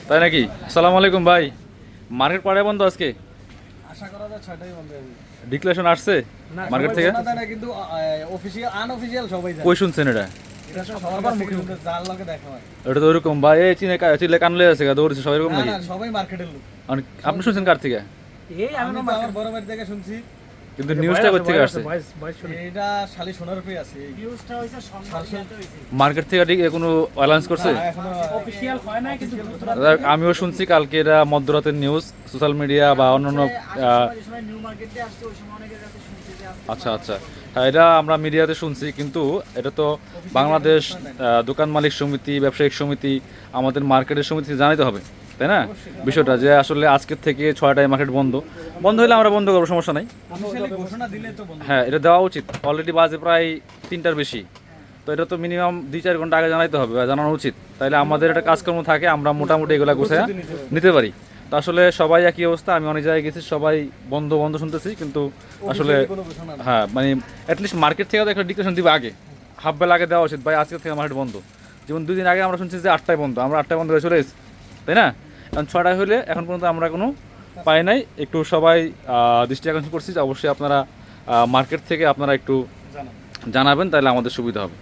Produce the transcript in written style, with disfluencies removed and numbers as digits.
তাই নাকি? আসসালামু আলাইকুম ভাই। মার্কেট পাড়ায় বন্ধ আজকে? আশা করা যায় 6টায় বন্ধ হবে। ডিক্লারেশন আসছে মার্কেট সবাই থেকে? জানা যায় না, কিন্তু অফিশিয়াল আনঅফিশিয়াল সবাই জানে। কই শুনছেন এটা? এটা সবার মুখে মুখে যার লগে দেখা হয়। এটা তো ওরকম ভাই, এই চিলে কানলে আছে গা দৌড়ছে সবাই এরকম না নাকি? না, সবাই মার্কেটের লোক। আপনি শুনছেন কার থেকে? আমি তো আমার বড় ভাই থেকে শুনছি। কিন্তু নিউজটা কোথা থেকে আসছে? এটা শালি সোনার উপরে আছে। নিউজটা হইছে সংবাদদাতা হইছে। মার্কেট থেকে কোনো অ্যালাউন্স করছে? না, এখনো অফিশিয়াল হয় না, কিন্তু আমিও শুনছি কালকে এটা মধ্যরাতের নিউজ, সোশ্যাল মিডিয়া বা অন্যান্য যে সময় নিউ মার্কেটে আসছে ওই সময় অনেকের কাছে শুনছি যে আজকে আচ্ছা আচ্ছা, হ্যাঁ এটা আমরা মিডিয়াতে শুনছি, কিন্তু এটা তো বাংলাদেশ দোকান মালিক সমিতি, ব্যবসায়িক সমিতি, আমাদের মার্কেটের সমিতি জানাইতে হবে, তাই না? বিষয়টা যে আসলে আজকের থেকে 6টায় মার্কেট বন্ধ হলে আমরা বন্ধ করবো, সমস্যা নাই। অফিশিয়ালি ঘোষণা দিলে তো বন্ধ। হ্যাঁ, এটা দেওয়া উচিত। অলরেডি বাজে প্রায় 3টার বেশি, তো এটা তো মিনিমাম 2-4 ঘন্টা আগে জানাইতে হবে বা জানানো উচিত, তাইলে আমাদের একটা কাজকর্ম থাকে, আমরা মোটামুটি এগুলা গুছাইয়া নিতে পারি। তো আসলে সবাই একই অবস্থা, আমি অনেক জায়গায় গেছি, সবাই বন্ধ বন্ধ শুনতেছি, কিন্তু আসলে Officially কোনো ঘোষণা না। হ্যাঁ মানে অ্যাটলিস্ট মার্কেট থেকে তো একটা ডিক্লারেশন দিবে আগে, হাফ বেলা আগে দেওয়া উচিত, ভাই আজকে থেকে মার্কেট বন্ধ। যেমন 2 দিন আগে আমরা শুনছি যে 8টায় বন্ধ, আমরা 8টায় বন্ধ হয়ে চলে এসেছি, তাই না? এখন 6টায় হলে এখন পর্যন্ত আমরা কোনো পাই নাই। একটু সবাই দৃষ্টি আকর্ষণ করছি যে অবশ্যই আপনারা মার্কেট থেকে আপনারা একটু জানা। জানাবেন, তাহলে আমাদের সুবিধা হবে।